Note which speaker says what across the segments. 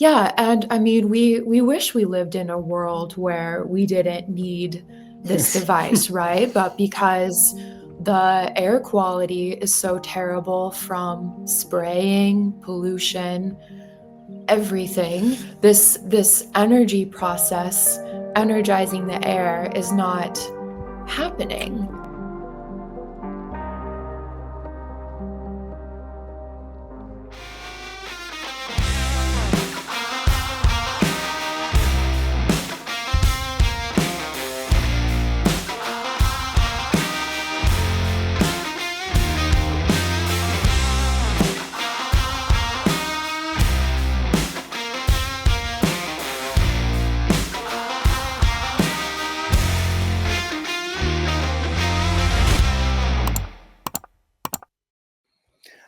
Speaker 1: Yeah, and I mean, we wish we lived in a world where we didn't need this device, right? But because the air quality is so terrible from spraying, pollution, everything, this energy process energizing the air is not happening.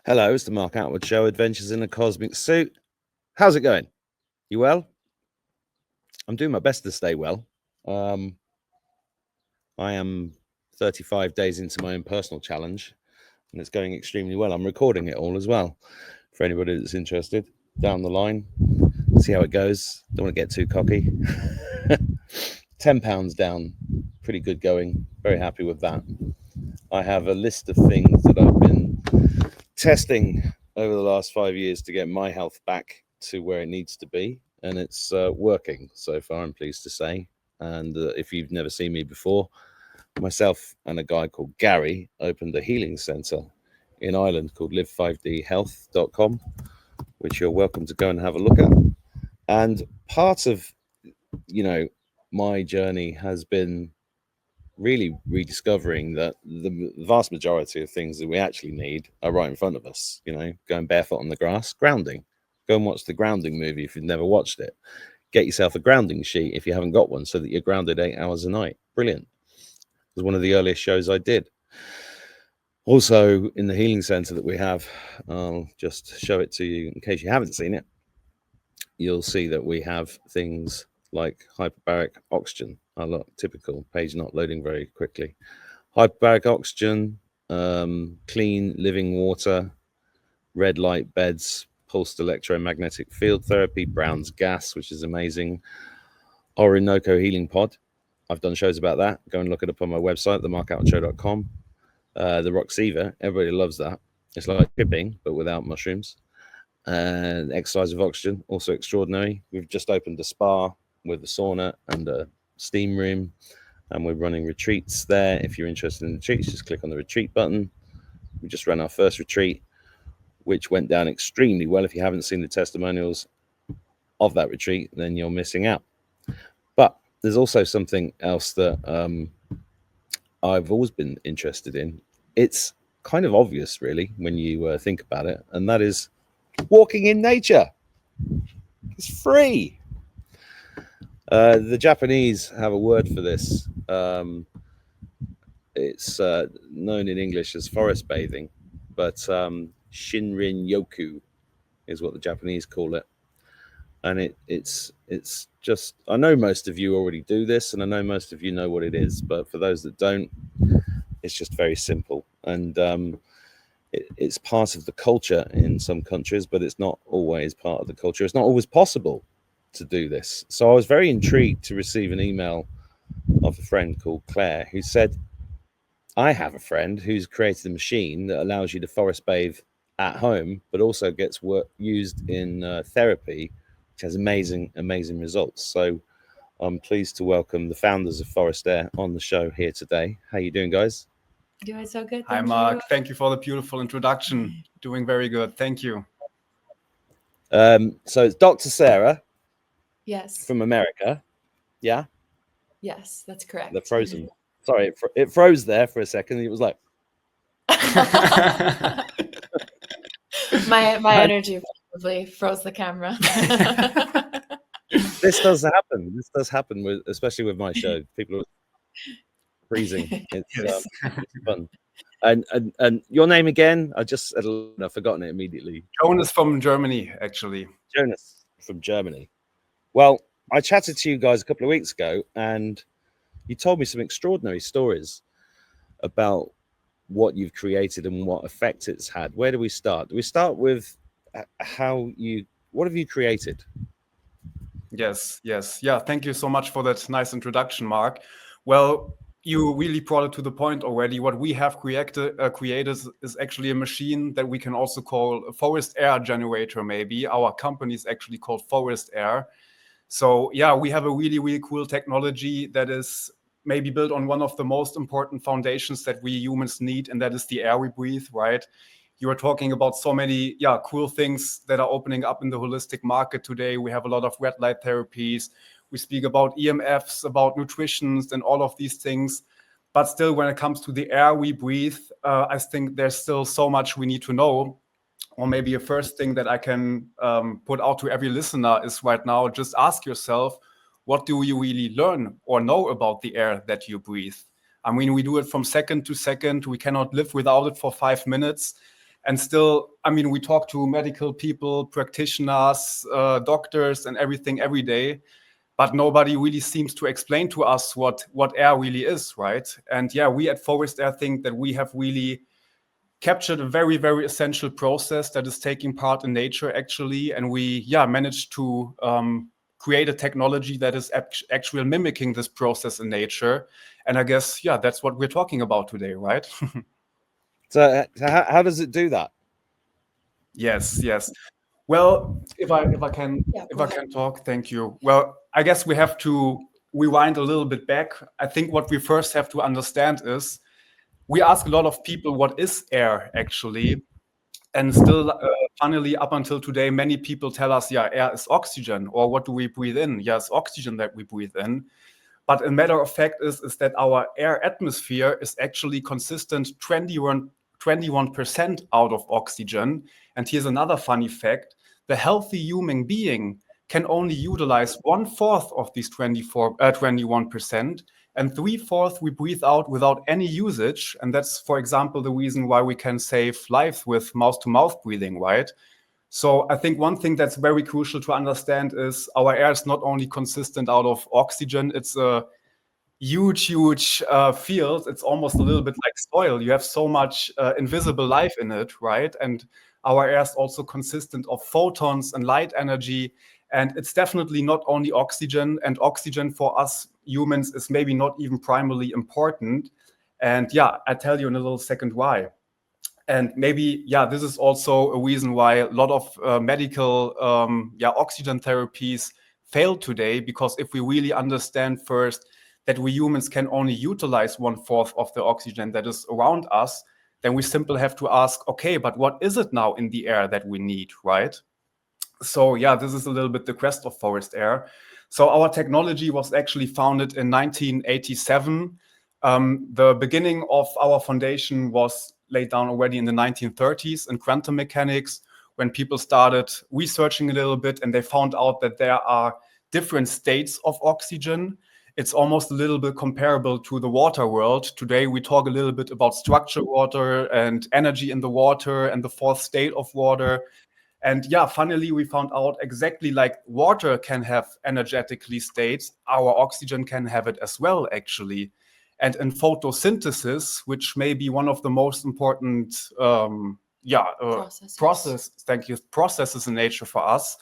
Speaker 2: Hello, it's the Mark Attwood Show, Adventures in a Cosmic Suit. How's it going? You well? I'm doing my best to stay well. I am 35 days into my own personal challenge, and it's going extremely well. I'm recording it all as well for anybody that's interested down the line. See how it goes. Don't want to get too cocky. 10 pounds down, pretty good going. Very happy with that. I have a list of things that I've been testing over the last 5 years to get my health back to where it needs to be, and it's working so far, I'm pleased to say. And if you've never seen me before, myself and a guy called Gary opened a healing center in Ireland called live5dhealth.com, which you're welcome to go and have a look at. And part of, my journey has been really rediscovering that the vast majority of things that we actually need are right in front of us. Going barefoot on the grass, grounding. Go and watch the Grounding movie if you've never watched it. Get yourself a grounding sheet if you haven't got one, so that you're grounded 8 hours a night. Brilliant. It was one of the earliest shows I did. Also, in the healing center that we have, I'll just show it to you in case you haven't seen it. You'll see that we have things like hyperbaric oxygen. Oh, look, typical page not loading very quickly. Hyperbaric oxygen, clean living water, red light beds, pulsed electromagnetic field therapy, Brown's gas, which is amazing, Orinoco healing pod. I've done shows about that. Go and look it up on my website, theMarkAttwoodShow.com. The Roxiva, everybody loves that. It's like chipping, but without mushrooms. And exercise of oxygen, also extraordinary. We've just opened a spa with a sauna and a steam room, and we're running retreats there. If you're interested in retreats, just click on the retreat button. We just ran our first retreat, which went down extremely well. If you haven't seen the testimonials of that retreat, then you're missing out. But there's also something else that I've always been interested in. It's kind of obvious, really, when you think about it, and that is walking in nature. It's free. The Japanese have a word for this. It's known in English as forest bathing, but Shinrin Yoku is what the Japanese call it. And it's just, I know most of you already do this, and I know most of you know what it is, but for those that don't, it's just very simple. And it's part of the culture in some countries, but it's not always part of the culture. It's not always possible to do this. So I was very intrigued to receive an email of a friend called Claire who said, I have a friend who's created a machine that allows you to forest bathe at home, but also gets used in therapy, which has amazing results. So I'm pleased to welcome the founders of Forest Air on the show here today. How you doing, guys?
Speaker 1: Doing so good.
Speaker 3: Hi, Mark. Thank you for the beautiful introduction. Doing very good. Thank you.
Speaker 2: So it's Dr. Sarah.
Speaker 1: Yes.
Speaker 2: From America. Yeah?
Speaker 1: Yes, that's correct.
Speaker 2: The frozen. Sorry, it froze there for a second. It was like...
Speaker 1: my energy probably froze the camera.
Speaker 2: This does happen. This does happen, especially with my show. People are freezing. It's fun. And your name again? I've forgotten it immediately.
Speaker 3: Jonas from Germany, actually.
Speaker 2: Jonas from Germany. Well, I chatted to you guys a couple of weeks ago, and you told me some extraordinary stories about what you've created and what effect it's had. Where do we start? Do we start with what have you created?
Speaker 3: Yes, yes. Yeah, thank you so much for that nice introduction, Mark. Well, you really brought it to the point already. What we have created is actually a machine that we can also call a forest air generator, maybe. Our company is actually called Forest Air. So yeah, we have a really, really cool technology that is maybe built on one of the most important foundations that we humans need, and that is the air we breathe, right? You were talking about so many, cool things that are opening up in the holistic market today. We have a lot of red light therapies. We speak about EMFs, about nutrition, and all of these things. But still, when it comes to the air we breathe, I think there's still so much we need to know. Or maybe a first thing that I can put out to every listener is right now, just ask yourself, what do you really learn or know about the air that you breathe? I mean, we do it from second to second. We cannot live without it for 5 minutes. And still, I mean, we talk to medical people, practitioners, doctors, and everything every day. But nobody really seems to explain to us what air really is, right? And yeah, we at Forest Air think that we have really captured a very, very essential process that is taking part in nature, actually. And we, managed to create a technology that is actually mimicking this process in nature. And I guess, that's what we're talking about today, right?
Speaker 2: So how does it do that?
Speaker 3: Yes, yes. Well, if I can
Speaker 1: Yeah,
Speaker 3: if
Speaker 1: go
Speaker 3: I
Speaker 1: ahead.
Speaker 3: can talk, thank you. Well, I guess we have to rewind a little bit back. I think what we first have to understand is we ask a lot of people what is air actually, and still, funnily, up until today, many people tell us, air is oxygen, or what do we breathe in? Yeah, it's oxygen that we breathe in. But a matter of fact is that our air atmosphere is actually consistent 21% out of oxygen. And here's another funny fact. The healthy human being can only utilize 1/4 of these 21%, and 3/4 we breathe out without any usage. And that's, for example, the reason why we can save lives with mouth-to-mouth breathing, right? So I think one thing that's very crucial to understand is our air is not only consistent out of oxygen, it's a huge, huge field. It's almost a little bit like soil. You have so much invisible life in it, right? And our air is also consistent of photons and light energy. And it's definitely not only oxygen, and oxygen for us humans is maybe not even primarily important. And I tell you in a little second why. And maybe, this is also a reason why a lot of medical, oxygen therapies fail today, because if we really understand first that we humans can only utilize 1/4 of the oxygen that is around us, then we simply have to ask, okay, but what is it now in the air that we need, right? So this is a little bit the quest of Forest Air. So our technology was actually founded in 1987. The beginning of our foundation was laid down already in the 1930s in quantum mechanics, when people started researching a little bit and they found out that there are different states of oxygen. It's almost a little bit comparable to the water world. Today we talk a little bit about structured water and energy in the water and the fourth state of water. And funnily, we found out exactly like water can have energetically states, our oxygen can have it as well, actually. And in photosynthesis, which may be one of the most important processes in nature for us,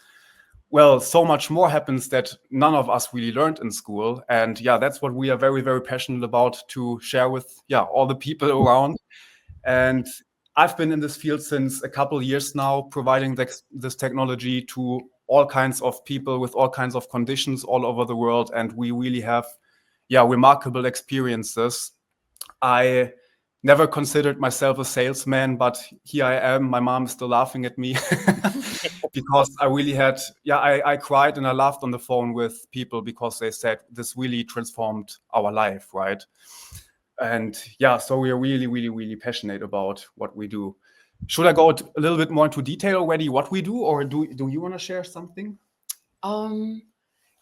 Speaker 3: well, so much more happens that none of us really learned in school. And that's what we are very, very passionate about to share with all the people around. And I've been in this field since a couple of years now, providing this technology to all kinds of people with all kinds of conditions all over the world. And we really have, remarkable experiences. I never considered myself a salesman, but here I am. My mom is still laughing at me because I really had, I cried and I laughed on the phone with people because they said this really transformed our life, right? And so we are really, really, really passionate about what we do. Should I go a little bit more into detail already what we do, or do you want to share something?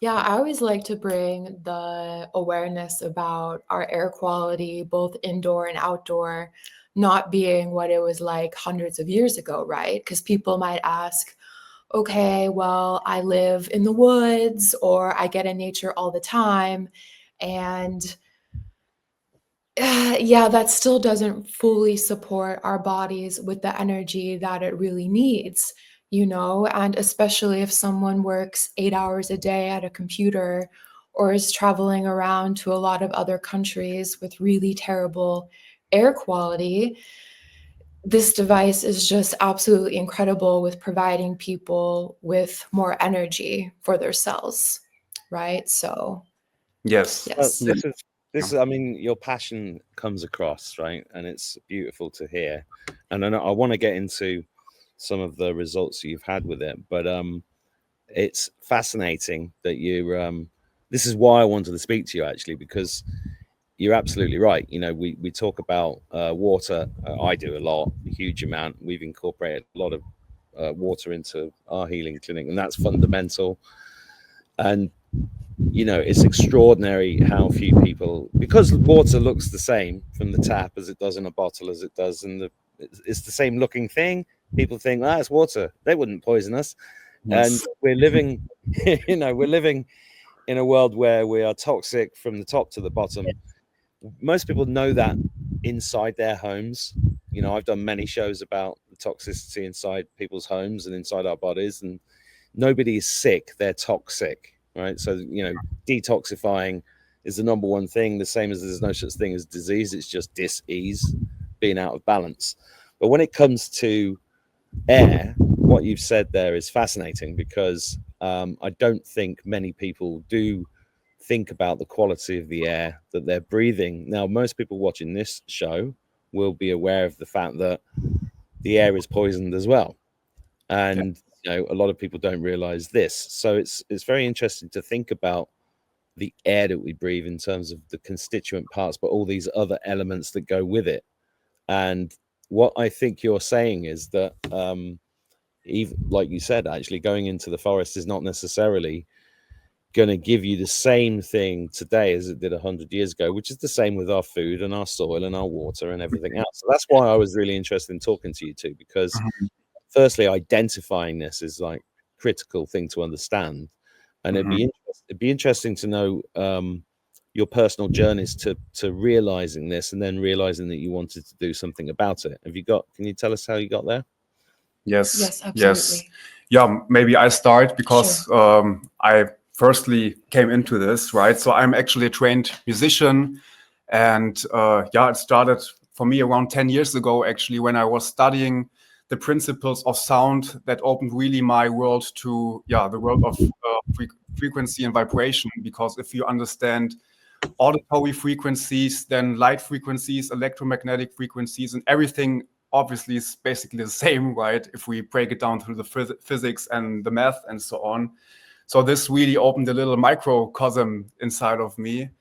Speaker 1: Yeah, I always like to bring the awareness about our air quality, both indoor and outdoor, not being what it was like hundreds of years ago, right? Because people might ask, okay, well, I live in the woods or I get in nature all the time. And that still doesn't fully support our bodies with the energy that it really needs. and especially if someone works 8 hours a day at a computer or is traveling around to a lot of other countries with really terrible air quality, this device is just absolutely incredible with providing people with more energy for their cells, right? So,
Speaker 3: Yes.
Speaker 1: yes.
Speaker 2: This is, I mean, your passion comes across, right? And it's beautiful to hear. And I want to get into some of the results you've had with it, but it's fascinating that this is why I wanted to speak to you, actually, because you're absolutely right. We talk about water. I do a lot, a huge amount. We've incorporated a lot of water into our healing clinic, and that's fundamental. And it's extraordinary how few people, because water looks the same from the tap as it does in a bottle, as it does it's the same looking thing. People think, it's water. They wouldn't poison us.
Speaker 3: Yes.
Speaker 2: And we're living, we're living in a world where we are toxic from the top to the bottom. Most people know that inside their homes. I've done many shows about the toxicity inside people's homes and inside our bodies, and nobody is sick. They're toxic. Right. So, detoxifying is the number one thing, the same as there's no such thing as disease. It's just dis-ease, being out of balance. But when it comes to air, what you've said there is fascinating, because I don't think many people do think about the quality of the air that they're breathing. Now, most people watching this show will be aware of the fact that the air is poisoned as well. And a lot of people don't realize this. So it's very interesting to think about the air that we breathe in terms of the constituent parts, but all these other elements that go with it. And what I think you're saying is that even like you said, actually going into the forest is not necessarily going to give you the same thing today as it did 100 years ago, which is the same with our food and our soil and our water and everything else. So that's why I was really interested in talking to you too, because firstly, identifying this is like critical thing to understand, and it'd be interesting to know your personal journeys to realizing this, and then realizing that you wanted to do something about it. Can you tell us how you got there?
Speaker 3: Yes,
Speaker 1: absolutely.
Speaker 3: Yeah, maybe I start because I firstly came into this, right? So I'm actually a trained musician, and it started for me around 10 years ago, actually, when I was studying the principles of sound that opened really my world to the world of frequency and vibration. Because if you understand auditory frequencies, then light frequencies, electromagnetic frequencies, and everything obviously is basically the same, right? If we break it down through the physics and the math and so on. So this really opened a little microcosm inside of me.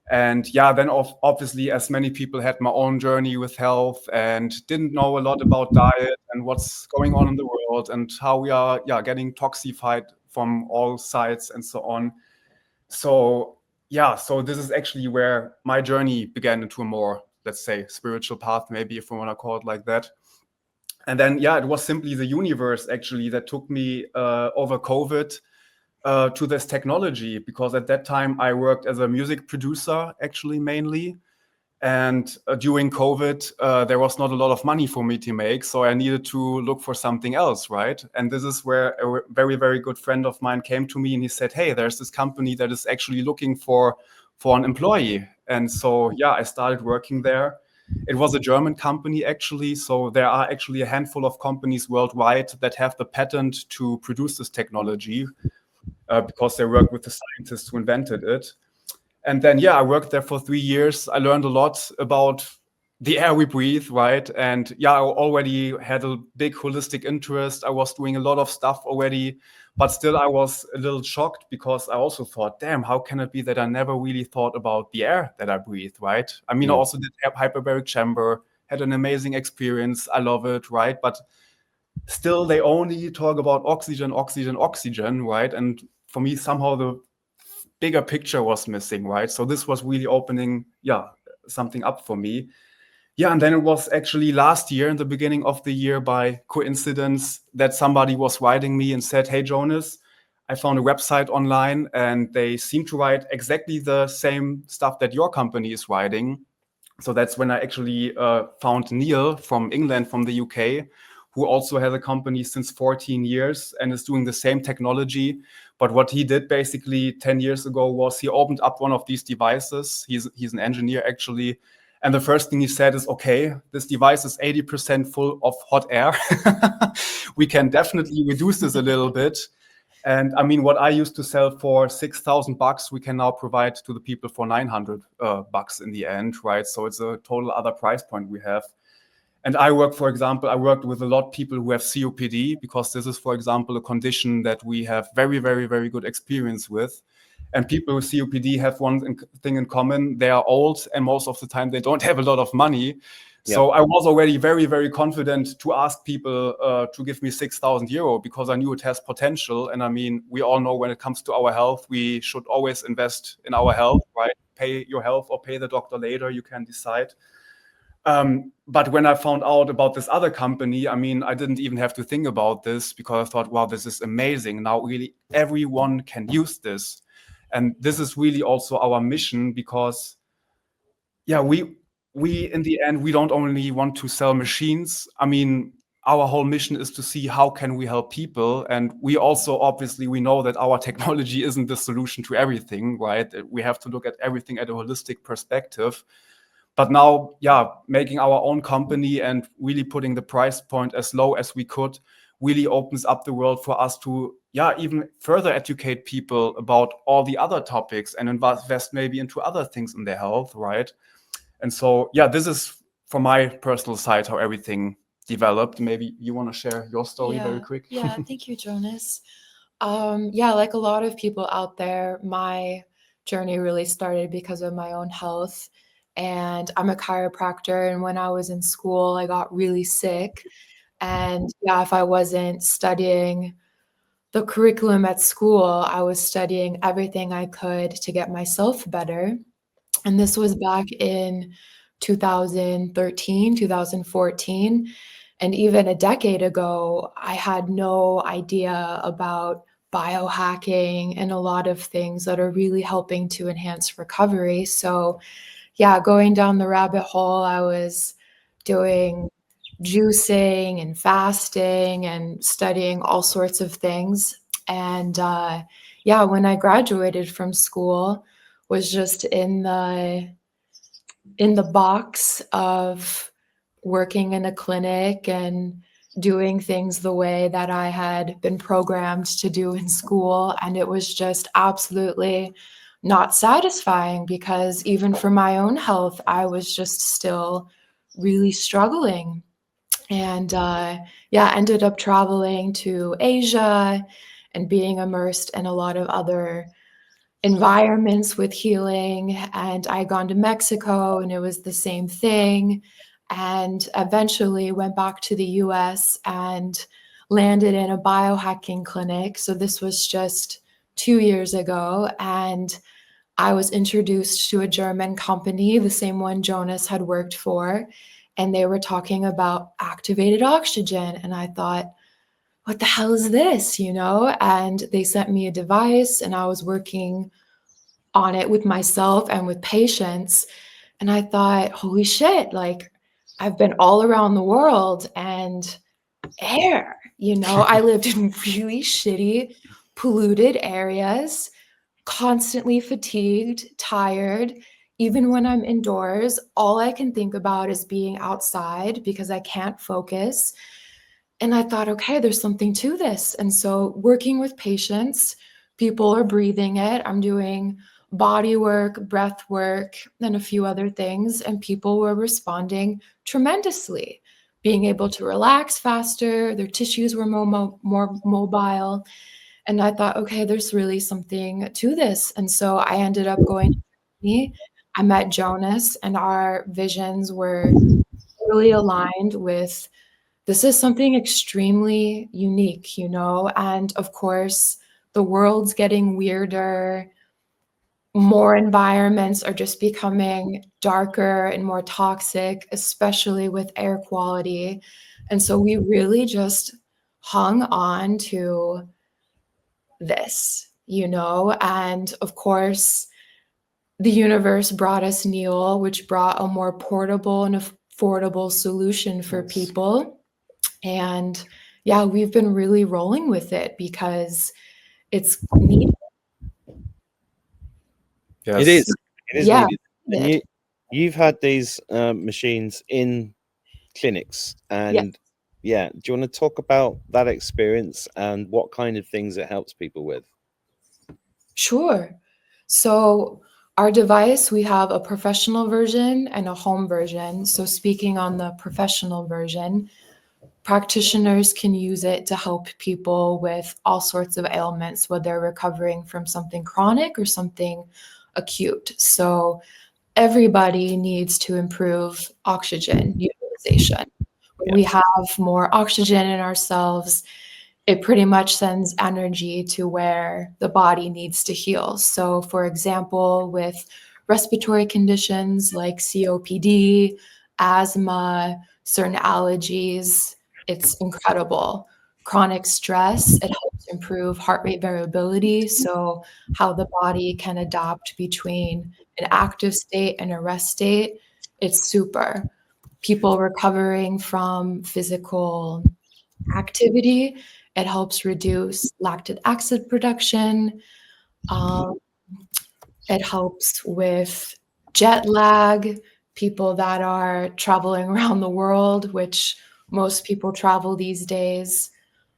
Speaker 3: And then obviously, as many people, had my own journey with health and didn't know a lot about diet and what's going on in the world and how we are getting toxified from all sides and so on. So this is actually where my journey began into a more, let's say, spiritual path, maybe, if we want to call it like that. And then it was simply the universe actually that took me over COVID to this technology, because at that time I worked as a music producer, actually, mainly. And during COVID, there was not a lot of money for me to make, so I needed to look for something else, right? And this is where a very, very good friend of mine came to me and he said, hey, there's this company that is actually looking for an employee. And so, I started working there. It was a German company, actually. So there are actually a handful of companies worldwide that have the patent to produce this technology, because they worked with the scientists who invented it. And then, I worked there for 3 years. I learned a lot about the air we breathe, right? And I already had a big holistic interest. I was doing a lot of stuff already, but still I was a little shocked, because I also thought, damn, how can it be that I never really thought about the air that I breathe, right? I mean, I also did hyperbaric chamber, had an amazing experience. I love it, right? But still, they only talk about oxygen, oxygen, oxygen, right? And for me, somehow the bigger picture was missing, right? So this was really opening, something up for me. And then it was actually last year, in the beginning of the year, by coincidence, that somebody was writing me and said, hey, Jonas, I found a website online and they seem to write exactly the same stuff that your company is writing. So that's when I actually found Neil from England, from the UK, who also has a company since 14 years and is doing the same technology. But what he did basically 10 years ago was he opened up one of these devices. He's an engineer actually. And the first thing he said is, okay, this device is 80% full of hot air. We can definitely reduce this a little bit. And I mean, what I used to sell for $6,000, we can now provide to the people for $900 in the end, right? So it's a total other price point we have. And I worked with a lot of people who have COPD, because this is, for example, a condition that we have very, very, very good experience with. And people with COPD have one thing in common. They are old, and most of the time they don't have a lot of money. So I was already very, very confident to ask people to give me €6,000 because I knew it has potential. And I mean, we all know when it comes to our health, we should always invest in our health, right? Pay your health or pay the doctor later, you can decide. But when I found out about this other company, I mean, I didn't even have to think about this, because I thought, wow, this is amazing. Now really everyone can use this. And this is really also our mission, because we in the end, we don't only want to sell machines. I mean, our whole mission is to see how can we help people. And we also, obviously, we know that our technology isn't the solution to everything, right? We have to look at everything at a holistic perspective. But now, making our own company and really putting the price point as low as we could really opens up the world for us to, even further educate people about all the other topics and invest maybe into other things in their health, right? And so, this is from my personal side how everything developed. Maybe you want to share your story very quick?
Speaker 1: Yeah, thank you, Jonas. Like a lot of people out there, my journey really started because of my own health. And I'm a chiropractor, and when I was in school, I got really sick. And if I wasn't studying the curriculum at school, I was studying everything I could to get myself better. And this was back in 2013, 2014. And even a decade ago, I had no idea about biohacking and a lot of things that are really helping to enhance recovery. So going down the rabbit hole, I was doing juicing and fasting and studying all sorts of things. And when I graduated from school, was just in the box of working in a clinic and doing things the way that I had been programmed to do in school. And it was just absolutely not satisfying, because even for my own health, I was just still really struggling. And ended up traveling to Asia and being immersed in a lot of other environments with healing. And I had gone to Mexico, and it was the same thing. And eventually went back to the US and landed in a biohacking clinic. So this was just 2 years ago. And I was introduced to a German company, the same one Jonas had worked for, and they were talking about activated oxygen. And I thought, what the hell is this, And they sent me a device, and I was working on it with myself and with patients. And I thought, holy shit, like I've been all around the world, and air, I lived in really shitty, polluted areas, constantly fatigued, tired. Even when I'm indoors, all I can think about is being outside because I can't focus. And I thought, okay, there's something to this. And so working with patients, people are breathing it. I'm doing body work, breath work, and a few other things. And people were responding tremendously, being able to relax faster. Their tissues were more mobile. And I thought, okay, there's really something to this. And so I ended up going to Germany. I met Jonas, and our visions were really aligned with, this is something extremely unique, and of course, the world's getting weirder. More environments are just becoming darker and more toxic, especially with air quality. And so we really just hung on to this, and of course, the universe brought us Neil, which brought a more portable and affordable solution for people. And yeah, we've been really rolling with it because it's needed.
Speaker 3: Yes.
Speaker 2: It is. It is
Speaker 1: Yeah,
Speaker 2: needed. And you've had these machines in clinics, and do you want to talk about that experience and what kind of things it helps people with?
Speaker 1: Sure. So our device, we have a professional version and a home version. So speaking on the professional version, practitioners can use it to help people with all sorts of ailments, whether they're recovering from something chronic or something acute. So everybody needs to improve oxygen utilization. When we have more oxygen in ourselves, it pretty much sends energy to where the body needs to heal. So, for example, with respiratory conditions like COPD, asthma, certain allergies, it's incredible. Chronic stress, it helps improve heart rate variability. So, how the body can adapt between an active state and a rest state, it's super. People recovering from physical activity, it helps reduce lactic acid production. It helps with jet lag, people that are traveling around the world, which most people travel these days.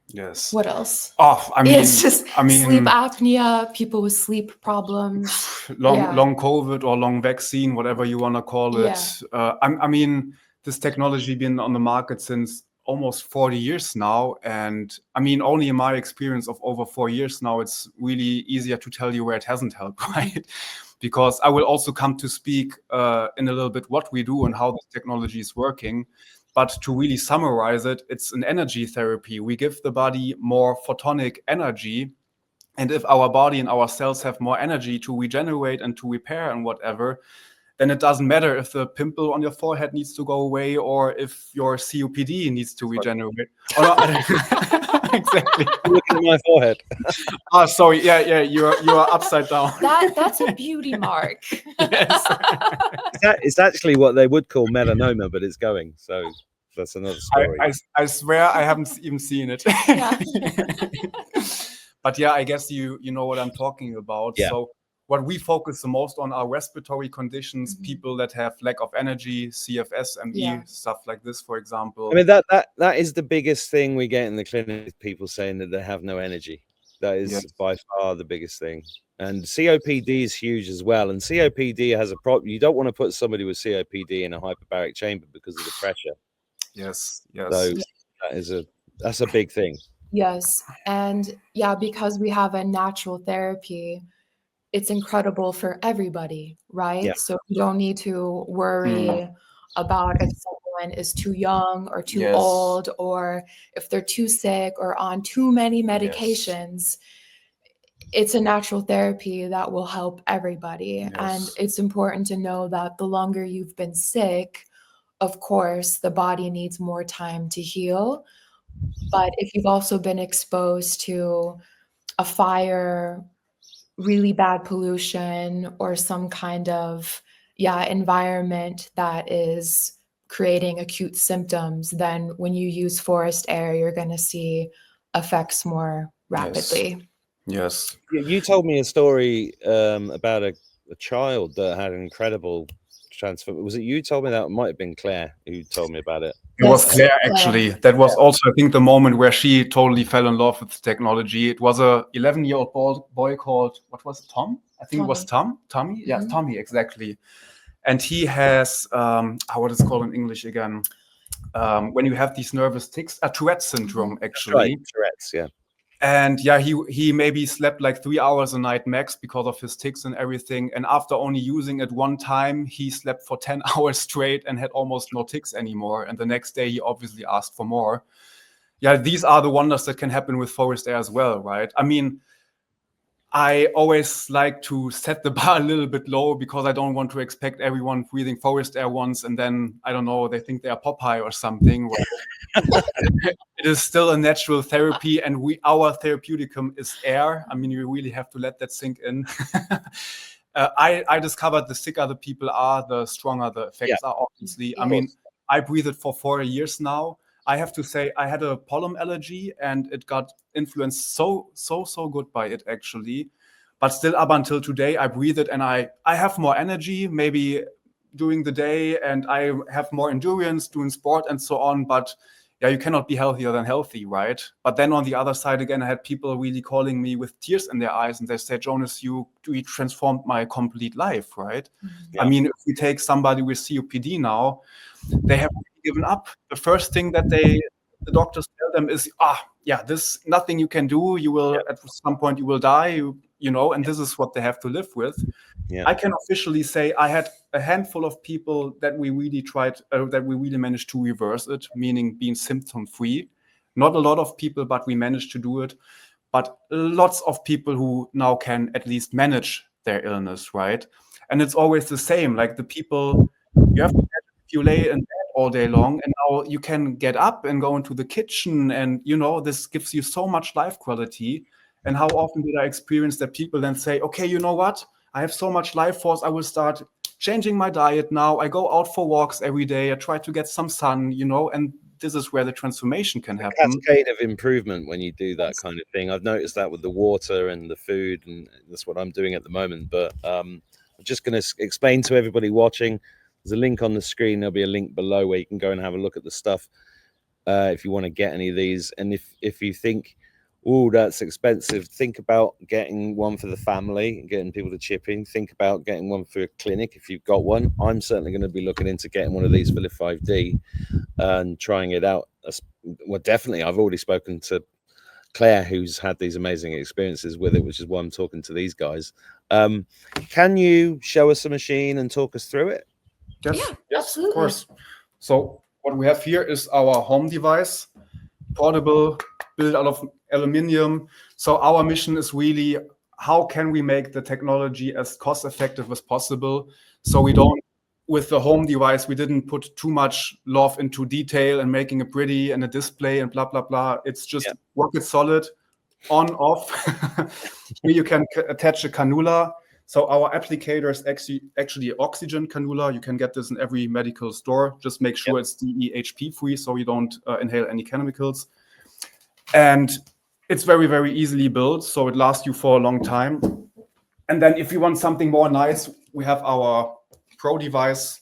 Speaker 3: Yes.
Speaker 1: What else?
Speaker 3: Oh,
Speaker 1: It's just sleep apnea, people with sleep problems.
Speaker 3: Long COVID or long vaccine, whatever you want to call it. I mean, this technology been on the market since almost 40 years now. And I mean, only in my experience of over 4 years now, it's really easier to tell you where it hasn't helped, right? Because I will also come to speak in a little bit what we do and how this technology is working. But to really summarize it, it's an energy therapy. We give the body more photonic energy. And if our body and our cells have more energy to regenerate and to repair and whatever, then it doesn't matter if the pimple on your forehead needs to go away or if your COPD needs to regenerate. Oh, no, exactly.
Speaker 2: Look at my forehead.
Speaker 3: Oh, sorry. Yeah. You are upside down.
Speaker 1: That's a beauty mark.
Speaker 3: Yes.
Speaker 2: It's actually what they would call melanoma, but it's going. So that's another story.
Speaker 3: I swear I haven't even seen it.
Speaker 1: Yeah.
Speaker 3: But yeah, I guess you know what I'm talking about.
Speaker 2: Yeah.
Speaker 3: So what we focus the most on are respiratory conditions, people that have lack of energy, CFS, ME, stuff like this, for example.
Speaker 2: I mean, that is the biggest thing we get in the clinic, people saying that they have no energy. That is by far the biggest thing. And COPD is huge as well. And COPD has a problem. You don't want to put somebody with COPD in a hyperbaric chamber because of the pressure.
Speaker 3: Yes.
Speaker 2: So that's a big thing.
Speaker 1: Yes. And because we have a natural therapy, it's incredible for everybody, right?
Speaker 2: Yeah.
Speaker 1: So you don't need to worry about if someone is too young or too old, or if they're too sick or on too many medications. It's a natural therapy that will help everybody. And it's important to know that the longer you've been sick, of course, the body needs more time to heal. But if you've also been exposed to a fire, really bad pollution, or some kind of environment that is creating acute symptoms, then when you use forest air, you're going to see effects more rapidly.
Speaker 3: Yes.
Speaker 2: You told me a story about a child that had an incredible transfer. Was it you told me that? It might have been Claire who told me about it.
Speaker 3: It was Claire, actually. That was also, I think, the moment where she totally fell in love with technology. It was a 11-year-old boy called, what was it, Tom? I think it was Tom. Tommy? Yeah, Tommy, exactly. And he has, what is it called in English again? When you have these nervous tics, Tourette syndrome, actually.
Speaker 2: Right, Tourette's, yeah.
Speaker 3: And he maybe slept like 3 hours a night max because of his tics and everything. And after only using it one time, he slept for 10 hours straight and had almost no tics anymore. And the next day, he obviously asked for more. Yeah, these are the wonders that can happen with forest air as well, right? I mean, I always like to set the bar a little bit low because I don't want to expect everyone breathing forest air once and then, I don't know, they think they are Popeye or something. It is still a natural therapy, and our therapeuticum is air. I mean, you really have to let that sink in. I discovered the sicker the people are, the stronger the effects are, obviously. I mean, I breathe it for 4 years now. I have to say I had a pollen allergy and it got influenced so good by it actually. But still up until today, I breathe it and I have more energy maybe during the day and I have more endurance doing sport and so on. But yeah, you cannot be healthier than healthy, right? But then on the other side, again, I had people really calling me with tears in their eyes and they said, Jonas, you transformed my complete life, right?
Speaker 2: Yeah.
Speaker 3: I mean, if we take somebody with COPD now, they have given up. The first thing that the doctors tell them is, yeah, this nothing you can do. You will at some point you will die. You know, and this is what they have to live with.
Speaker 2: Yeah.
Speaker 3: I can officially say I had a handful of people that we really managed to reverse it, meaning being symptom free. Not a lot of people, but we managed to do it. But lots of people who now can at least manage their illness, right? And it's always the same. Like the people you have to imagine if you lay in bed all day long and now you can get up and go into the kitchen and this gives you so much life quality. And how often did I experience that people then say, okay, you know what? I have so much life force. I will start changing my diet now. I go out for walks every day. I try to get some sun, and this is where the transformation can happen.
Speaker 2: Cascade of improvement when you do that kind of thing. I've noticed that with the water and the food, and that's what I'm doing at the moment. But I'm just going to explain to everybody watching. There's a link on the screen. There'll be a link below where you can go and have a look at the stuff if you want to get any of these. And if you think, oh, that's expensive, think about getting one for the family and getting people to chip in. Think about getting one for a clinic if you've got one. I'm certainly going to be looking into getting one of these for the 5D and trying it out. Well, definitely. I've already spoken to Claire, who's had these amazing experiences with it, which is why I'm talking to these guys. Can you show us a machine and talk us through it?
Speaker 3: Yes,
Speaker 1: absolutely.
Speaker 3: Of course. So what we have here is our home device, portable, built out of aluminium. So our mission is really, how can we make the technology as cost effective as possible? So we don't, with the home device, we didn't put too much love into detail and making it pretty and a display and blah, blah, blah. It's just rocket solid, on, off. Here you can attach a cannula. So our applicator is actually oxygen cannula. You can get this in every medical store. Just make sure it's DEHP free so you don't inhale any chemicals. And it's very, very easily built, so it lasts you for a long time. And then if you want something more nice, we have our Pro device.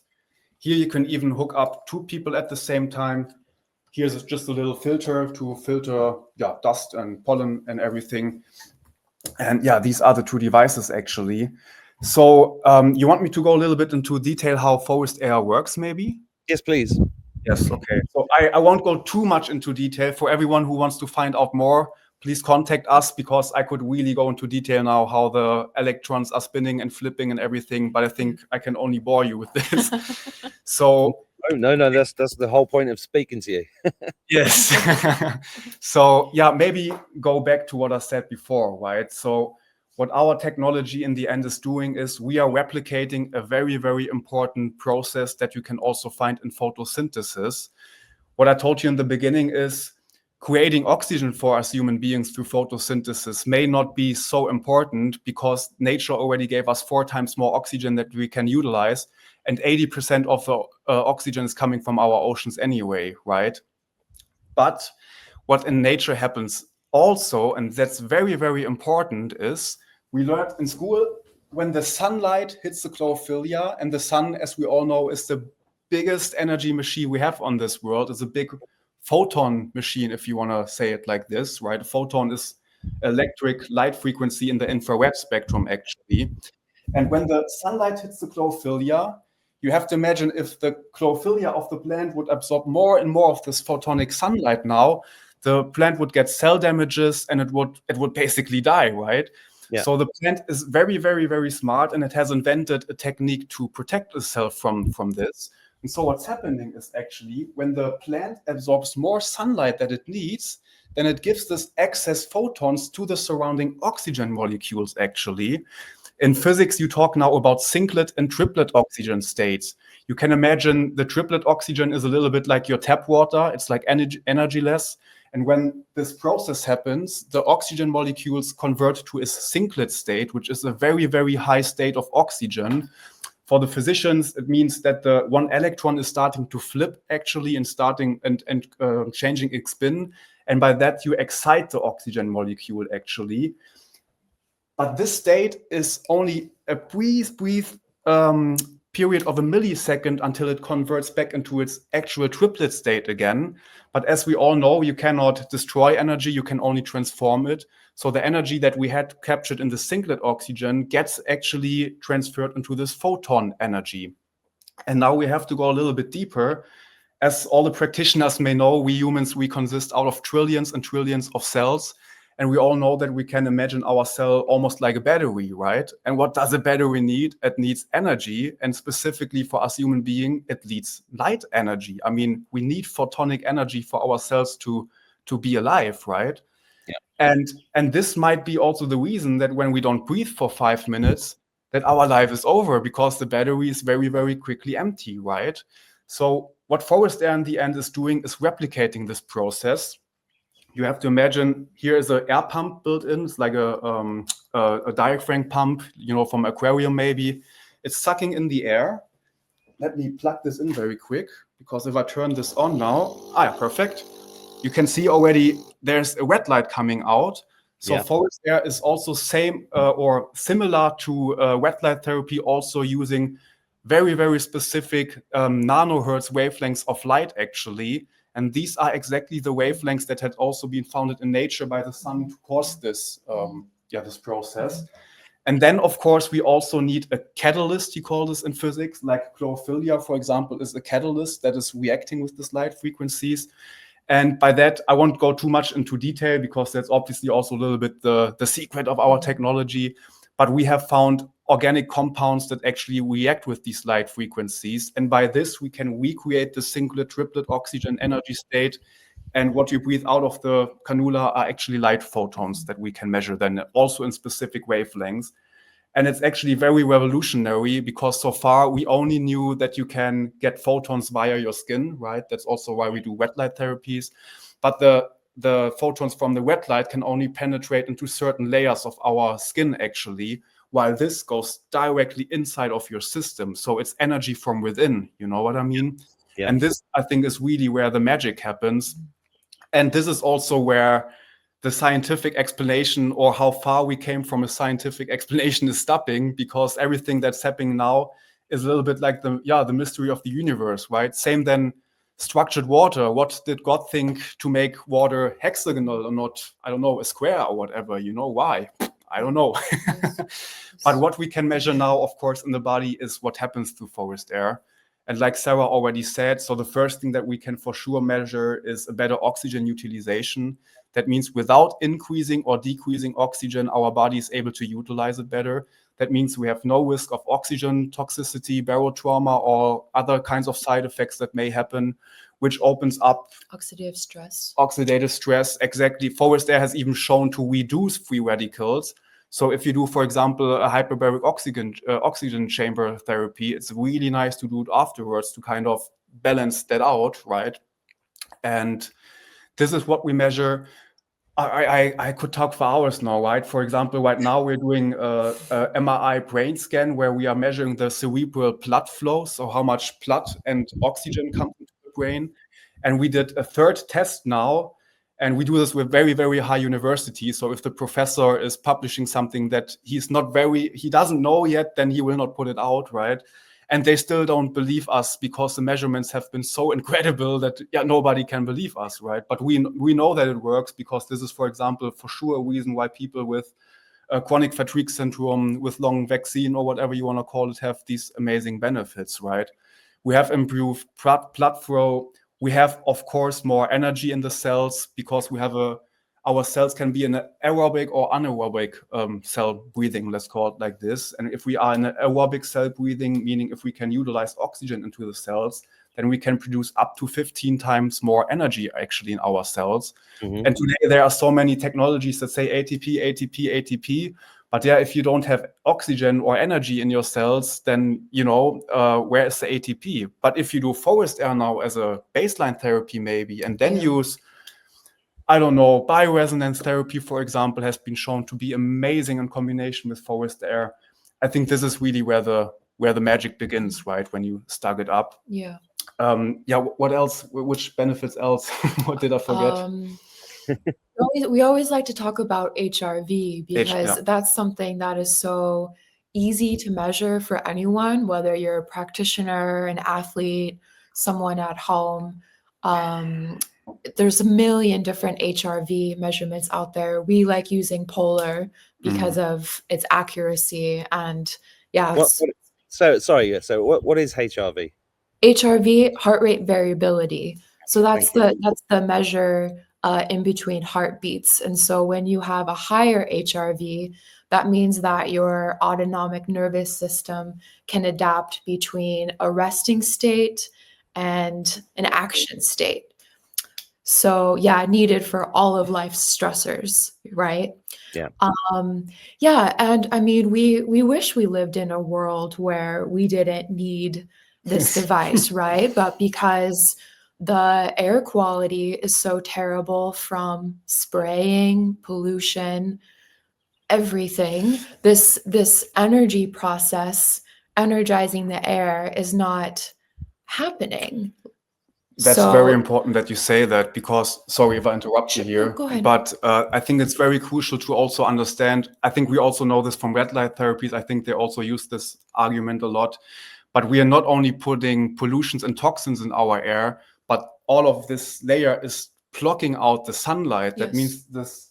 Speaker 3: Here you can even hook up 2 people at the same time. Here's just a little filter to filter dust and pollen and everything. And these are the 2 devices actually. So you want me to go a little bit into detail how forest air works maybe?
Speaker 2: Yes, please.
Speaker 3: Yes, okay. So I won't go too much into detail. For everyone who wants to find out more, please contact us because I could really go into detail now how the electrons are spinning and flipping and everything, but I think I can only bore you with this. So
Speaker 2: no, that's the whole point of speaking to you.
Speaker 3: Yes. So maybe go back to what I said before, right? So what our technology in the end is doing is we are replicating a very, very important process that you can also find in photosynthesis. What I told you in the beginning is creating oxygen for us human beings through photosynthesis may not be so important because nature already gave us 4 times more oxygen that we can utilize. And 80% of the oxygen is coming from our oceans anyway, right? But what in nature happens also, and that's very, very important, is we learned in school when the sunlight hits the chlorophylla, and the sun, as we all know, is the biggest energy machine we have on this world. It's a big photon machine, if you want to say it like this, right? A photon is electric light frequency in the infrared spectrum, actually. And when the sunlight hits the chlorophylla, you have to imagine if the chlorophylla of the plant would absorb more and more of this photonic sunlight now, the plant would get cell damages and it would basically die, right? Yeah. So the plant is very, very, very smart, and it has invented a technique to protect itself from this. And so what's happening is actually when the plant absorbs more sunlight that it needs, then it gives this excess photons to the surrounding oxygen molecules, actually. In physics, you talk now about singlet and triplet oxygen states. You can imagine the triplet oxygen is a little bit like your tap water. It's like energyless. And when this process happens, the oxygen molecules convert to a singlet state, which is a very, very high state of oxygen. For the physicians, it means that the one electron is starting to flip actually and starting and changing its spin. And by that, you excite the oxygen molecule actually. But this state is only a brief period of a millisecond until it converts back into its actual triplet state again. But as we all know, you cannot destroy energy, you can only transform it. So the energy that we had captured in the singlet oxygen gets actually transferred into this photon energy. And now we have to go a little bit deeper. As all the practitioners may know, we humans, we consist out of trillions and trillions of cells. And we all know that we can imagine our cell almost like a battery, right? And what does a battery need? It needs energy. And specifically for us human beings, it needs light energy. I mean, we need photonic energy for our cells to be alive, right? Yeah. And this might be also the reason that when we don't breathe for 5 minutes, that our life is over, because the battery is very, very quickly empty, right? So what forest air in the end is doing is replicating this process. You have to imagine here is an air pump built in. It's like a diaphragm pump, you know, from aquarium maybe. It's sucking in the air. Let me plug this in very quick, because if I turn this on now, perfect. You can see already there's a red light coming out. So forest air is also same or similar to red light therapy, also using very, very specific nanohertz wavelengths of light actually. And these are exactly the wavelengths that had also been founded in nature by the sun to cause this, this process. And then, of course, we also need a catalyst, you call this in physics, like chlorophylla, for example, is a catalyst that is reacting with these light frequencies. And by that, I won't go too much into detail, because that's obviously also a little bit the secret of our technology. But we have found organic compounds that actually react with these light frequencies. And by this, we can recreate the singlet triplet oxygen energy state. And what you breathe out of the cannula are actually light photons that we can measure then also in specific wavelengths. And it's actually very revolutionary, because so far we only knew that you can get photons via your skin, right? That's also why we do red light therapies. But the photons from the red light can only penetrate into certain layers of our skin actually, while this goes directly inside of your system. So it's energy from within, you know what I mean? Yeah. And this, I think, is really where the magic happens. And this is also where the scientific explanation, or how far we came from a scientific explanation, is stopping, because everything that's happening now is a little bit like the mystery of the universe, right? Same then structured water. What did God think to make water hexagonal and not, I don't know, a square or whatever? You know why? I don't know. But what we can measure now, of course, in the body is what happens to forest air. And like Sarah already said, so the first thing that we can for sure measure is a better oxygen utilization. That means without increasing or decreasing oxygen, our body is able to utilize it better. That means we have no risk of oxygen toxicity, barotrauma, or other kinds of side effects that may happen, which opens up
Speaker 1: oxidative stress.
Speaker 3: Oxidative stress, exactly. Forest air has even shown to reduce free radicals. So if you do, for example, a hyperbaric oxygen chamber therapy, it's really nice to do it afterwards to kind of balance that out, right? And this is what we measure. I could talk for hours now, right? For example, right now we're doing a MRI brain scan where we are measuring the cerebral blood flow, so how much blood and oxygen comes into the brain. And we did a third test now, and we do this with very, very high universities. So if the professor is publishing something that he doesn't know yet, then he will not put it out, right? And they still don't believe us, because the measurements have been so incredible that nobody can believe us, right? But we know that it works, because this is, for example, for sure a reason why people with chronic fatigue syndrome, with long vaccine or whatever you want to call it, have these amazing benefits, right? We have improved blood flow. We have, of course, more energy in the cells, because we have our cells can be in an aerobic or anaerobic cell breathing, let's call it like this. And if we are in an aerobic cell breathing, meaning if we can utilize oxygen into the cells, then we can produce up to 15 times more energy actually in our cells. Mm-hmm. And today there are so many technologies that say ATP, ATP, ATP. But if you don't have oxygen or energy in your cells, then, where is the ATP? But if you do forest air now as a baseline therapy maybe, and then use, I don't know, bioresonance therapy, for example, has been shown to be amazing in combination with forest air. I think this is really where the where the magic begins, right? When you stug it up.
Speaker 1: Yeah.
Speaker 3: What else? Which benefits else? What did I forget?
Speaker 1: We always like to talk about HRV because that's something that is so easy to measure for anyone, whether you're a practitioner, an athlete, someone at home. There's a million different HRV measurements out there. We like using Polar because of its accuracy and
Speaker 2: So what is HRV?
Speaker 1: HRV, heart rate variability. So that's the measure in between heartbeats. And so when you have a higher HRV, that means that your autonomic nervous system can adapt between a resting state and an action state. So needed for all of life's stressors, right?
Speaker 2: Yeah.
Speaker 1: And I mean, we wish we lived in a world where we didn't need this device, right? But because the air quality is so terrible from spraying, pollution, everything, this energy process, energizing the air, is not happening.
Speaker 3: That's very important that you say that, because, sorry if I interrupt you here,
Speaker 1: go ahead.
Speaker 3: but I think it's very crucial to also understand. I think we also know this from red light therapies. I think they also use this argument a lot. But we are not only putting pollutions and toxins in our air, but all of this layer is blocking out the sunlight. That means this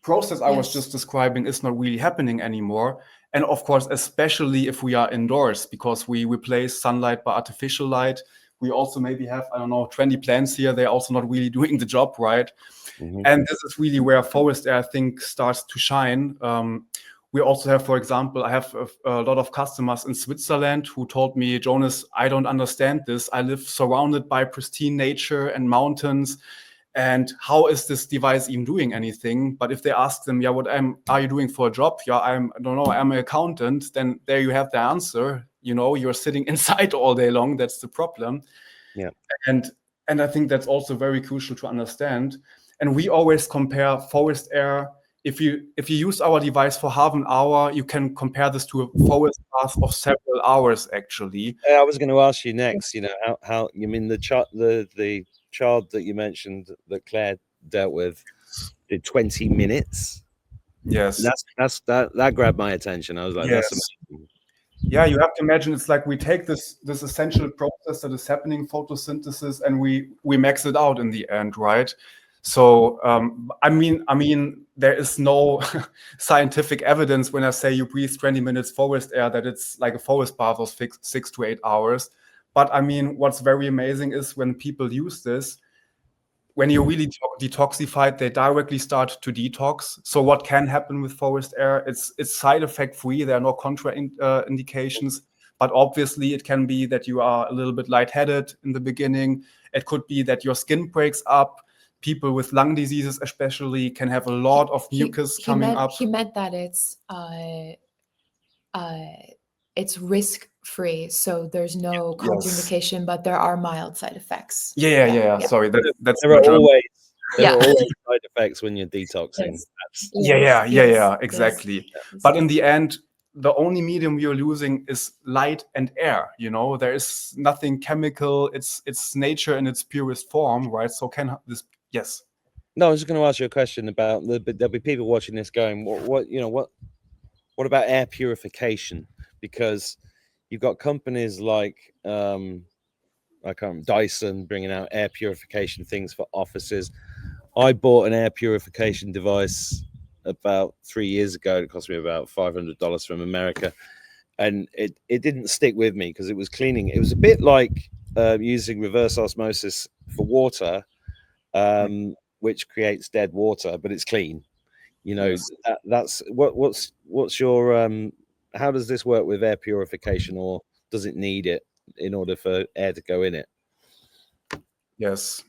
Speaker 3: process I was just describing is not really happening anymore. And of course, especially if we are indoors, because we replace sunlight by artificial light. We also maybe have, 20 plants here. They're also not really doing the job right. And this is really where forest air, I think, starts to shine. We also have, for example, I have a lot of customers in Switzerland who told me, Jonas, I don't understand this. I live surrounded by pristine nature and mountains. And how is this device even doing anything? But if they ask them, what are you doing for a job? I don't know, I'm an accountant. Then there you have the answer. You're sitting inside all day long. That's the problem.
Speaker 2: Yeah.
Speaker 3: And I think that's also very crucial to understand. And we always compare forest air. If you use our device for half an hour, you can compare this to a forest path of several hours, actually.
Speaker 2: I was going to ask you next, how you mean the child that you mentioned that Claire dealt with did 20 minutes.
Speaker 3: Yes.
Speaker 2: That grabbed my attention. I was like, that's amazing.
Speaker 3: Yeah, you have to imagine it's like we take this essential process that is happening, photosynthesis, and we max it out in the end, right? So, I mean, there is no scientific evidence when I say you breathe 20 minutes forest air that it's like a forest bath of 6 to 8 hours. But I mean, what's very amazing is when people use this, when you really detoxify, they directly start to detox. So what can happen with forest air? It's side effect free. There are no indications, but obviously it can be that you are a little bit lightheaded in the beginning. It could be that your skin breaks up. People with lung diseases especially can have a lot of mucus coming up.
Speaker 1: He meant that it's risk-free, so there's no contraindication, but there are mild side effects.
Speaker 3: Yeah. Sorry, that's
Speaker 2: there are always side effects when you're detoxing.
Speaker 3: Exactly. But in the end, the only medium we are losing is light and air. There is nothing chemical. It's nature in its purest form, right? So can this? Yes.
Speaker 2: No, I was just going to ask you a question about there'll be people watching this going, what about air purification? Because you've got companies like Dyson bringing out air purification things for offices. I bought an air purification device about 3 years ago. It cost me about $500 from America, and it didn't stick with me because it was cleaning. It was a bit like using reverse osmosis for water, which creates dead water, but it's clean. That's what's your how does this work with air purification, or does it need it in order for air to go in it?
Speaker 3: Yes.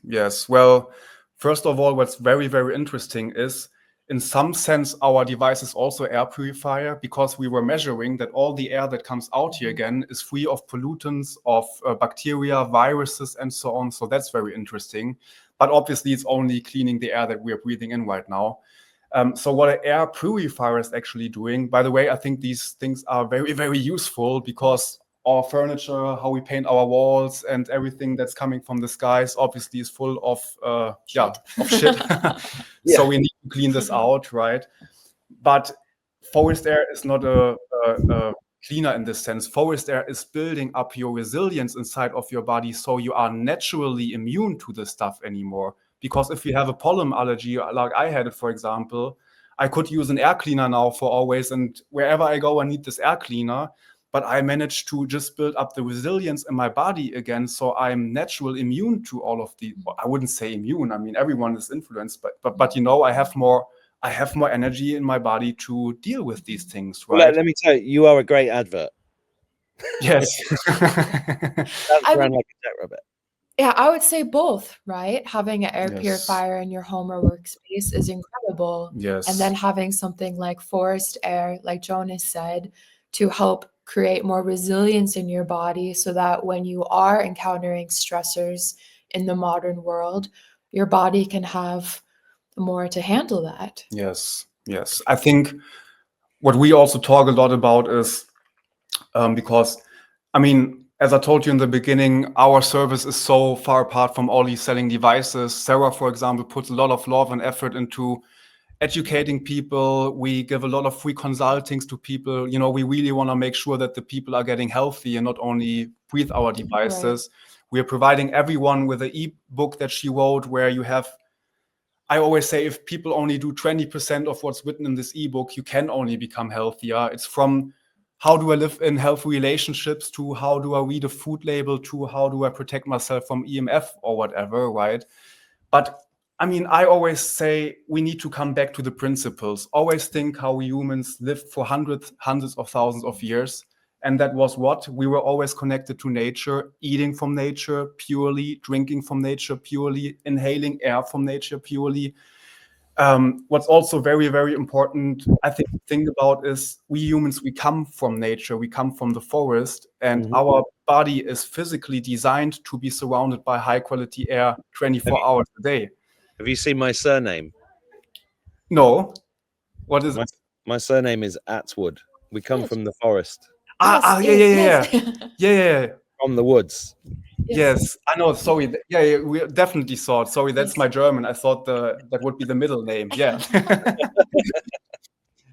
Speaker 3: Well, first of all, what's very, very interesting is, in some sense, our device is also air purifier, because we were measuring that all the air that comes out here again is free of pollutants, of bacteria, viruses, and so on. So that's very interesting. But obviously, it's only cleaning the air that we are breathing in right now. So what an air purifier is actually doing, by the way, I think these things are very, very useful because our furniture, how we paint our walls, and everything that's coming from the skies obviously is full of shit. So we need to clean this out, right? But forest air is not a cleaner in this sense. Forest air is building up your resilience inside of your body, so you are naturally immune to this stuff anymore. Because if you have a pollen allergy, like I had it, for example, I could use an air cleaner now for always, and wherever I go, I need this air cleaner. But I managed to just build up the resilience in my body again, so I'm naturally immune to all of the. I wouldn't say immune. I mean, everyone is influenced, but you know, I have more energy in my body to deal with these things, right?
Speaker 2: Well, let me tell you, you are a great advert.
Speaker 3: Yes.
Speaker 2: That's around like a jackrabbit.
Speaker 1: Yeah, I would say both, right? Having an air
Speaker 3: Yes.
Speaker 1: purifier in your home or workspace is incredible.
Speaker 3: Yes.
Speaker 1: And then having something like forest air, like Jonas said, to help create more resilience in your body so that when you are encountering stressors in the modern world, your body can have more to handle that.
Speaker 3: Yes. Yes. I think what we also talk a lot about is because, I mean, as I told you in the beginning, our service is so far apart from all these selling devices. Sarah, for example, puts a lot of love and effort into educating people. We give a lot of free consultings to people. You know, we really want to make sure that the people are getting healthy and not only breathe our devices. Right. We are providing everyone with an ebook that she wrote where you have, I always say, if people only do 20% of what's written in this ebook, you can only become healthier. It's from how do I live in healthy relationships to how do I read a food label to how do I protect myself from EMF or whatever, right? But I mean, I always say we need to come back to the principles. Always think how we humans lived for hundreds of thousands of years. And that was what? We were always connected to nature, eating from nature purely, drinking from nature purely, inhaling air from nature purely. What's also very, very important, I think about is we humans, we come from nature, we come from the forest, and our body is physically designed to be surrounded by high quality air 24 hours a day.
Speaker 2: Have you seen my surname?
Speaker 3: No. What is it?
Speaker 2: My surname is Attwood. We come from the forest.
Speaker 3: Yeah.
Speaker 2: From the woods.
Speaker 3: Yes, I know. Sorry. Yeah, we definitely saw it. Sorry, that's my German. I thought that would be the middle name. Yeah.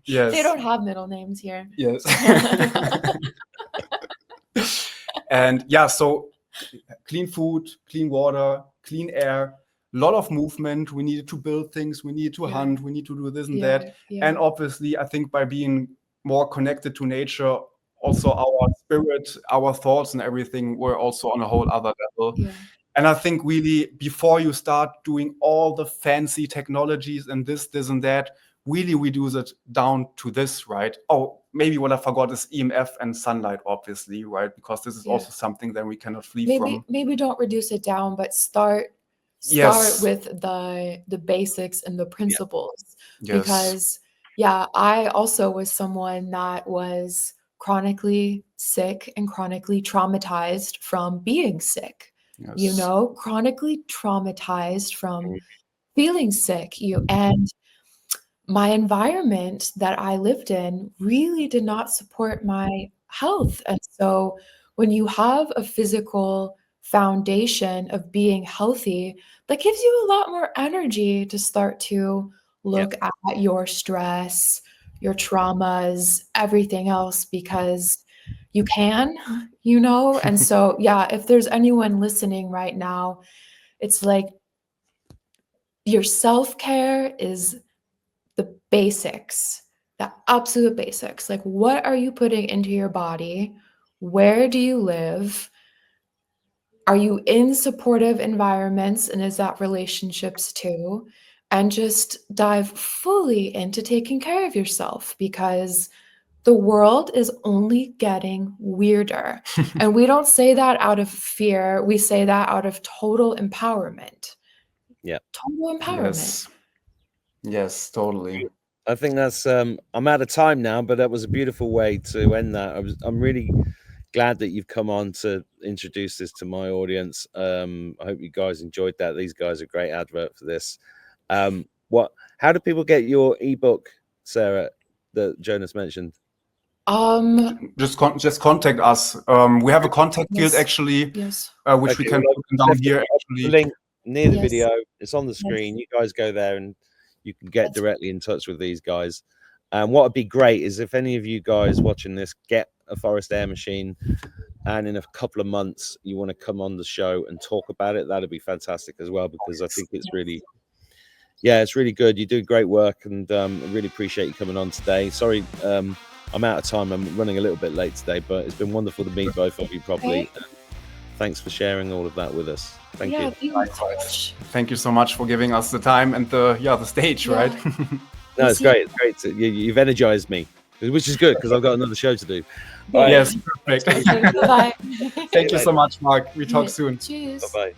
Speaker 3: Yes.
Speaker 1: They don't have middle names here.
Speaker 3: Yes. And yeah, so clean food, clean water, clean air, a lot of movement. We needed to build things. We needed to hunt. We need to do this and that. And obviously, I think by being more connected to nature, also our spirit, our thoughts and everything were also on a whole other level. And I think really before you start doing all the fancy technologies and this and that, really reduce it down to this, right? Oh, maybe what I forgot is EMF and sunlight, obviously, right? Because this is also something that we cannot flee from.
Speaker 1: Maybe don't reduce it down, but start with the basics and the principles. Because I also was someone that was chronically sick and chronically traumatized from being sick. You know, chronically traumatized from feeling sick. And my environment that I lived in really did not support my health. And so when you have a physical foundation of being healthy, that gives you a lot more energy to start to look at your stress, your traumas, everything else, because you can, you know? And so, if there's anyone listening right now, it's like your self-care is the basics, the absolute basics. Like, what are you putting into your body? Where do you live? Are you in supportive environments? And is that relationships too? And just dive fully into taking care of yourself, because the world is only getting weirder. And we don't say that out of fear. We say that out of total empowerment.
Speaker 2: Yeah.
Speaker 1: Total empowerment.
Speaker 3: Yes, totally.
Speaker 2: I think that's I'm out of time now, but that was a beautiful way to end that. I'm really glad that you've come on to introduce this to my audience. I hope you guys enjoyed that. These guys are a great advert for this. How do people get your ebook, Sarah, that Jonas mentioned?
Speaker 3: Just contact us. We have a contact field actually,
Speaker 1: Yes.
Speaker 3: which we can put down here.
Speaker 2: The
Speaker 3: Actually,
Speaker 2: link near the
Speaker 1: Yes.
Speaker 2: video. It's on the screen. You guys go there and you can get directly in touch with these guys. And what would be great is if any of you guys watching this get a Forest Air machine, and in a couple of months you want to come on the show and talk about it, that'd be fantastic as well, because I think it's really, it's really good. You do great work, and I really appreciate you coming on today. Sorry, I'm out of time. I'm running a little bit late today, but it's been wonderful to meet both of you properly.
Speaker 1: Okay.
Speaker 2: Thanks for sharing all of that with us. Thank you.
Speaker 1: Thank you so much.
Speaker 3: Thank you so much for giving us the time and the stage, right?
Speaker 2: No, it's great. It's great. You've energized me, which is good because I've got another show to do.
Speaker 3: Yes, perfect.
Speaker 1: Bye.
Speaker 3: Thank you so much, Mark. We talk soon.
Speaker 1: Cheers.
Speaker 2: Bye-bye.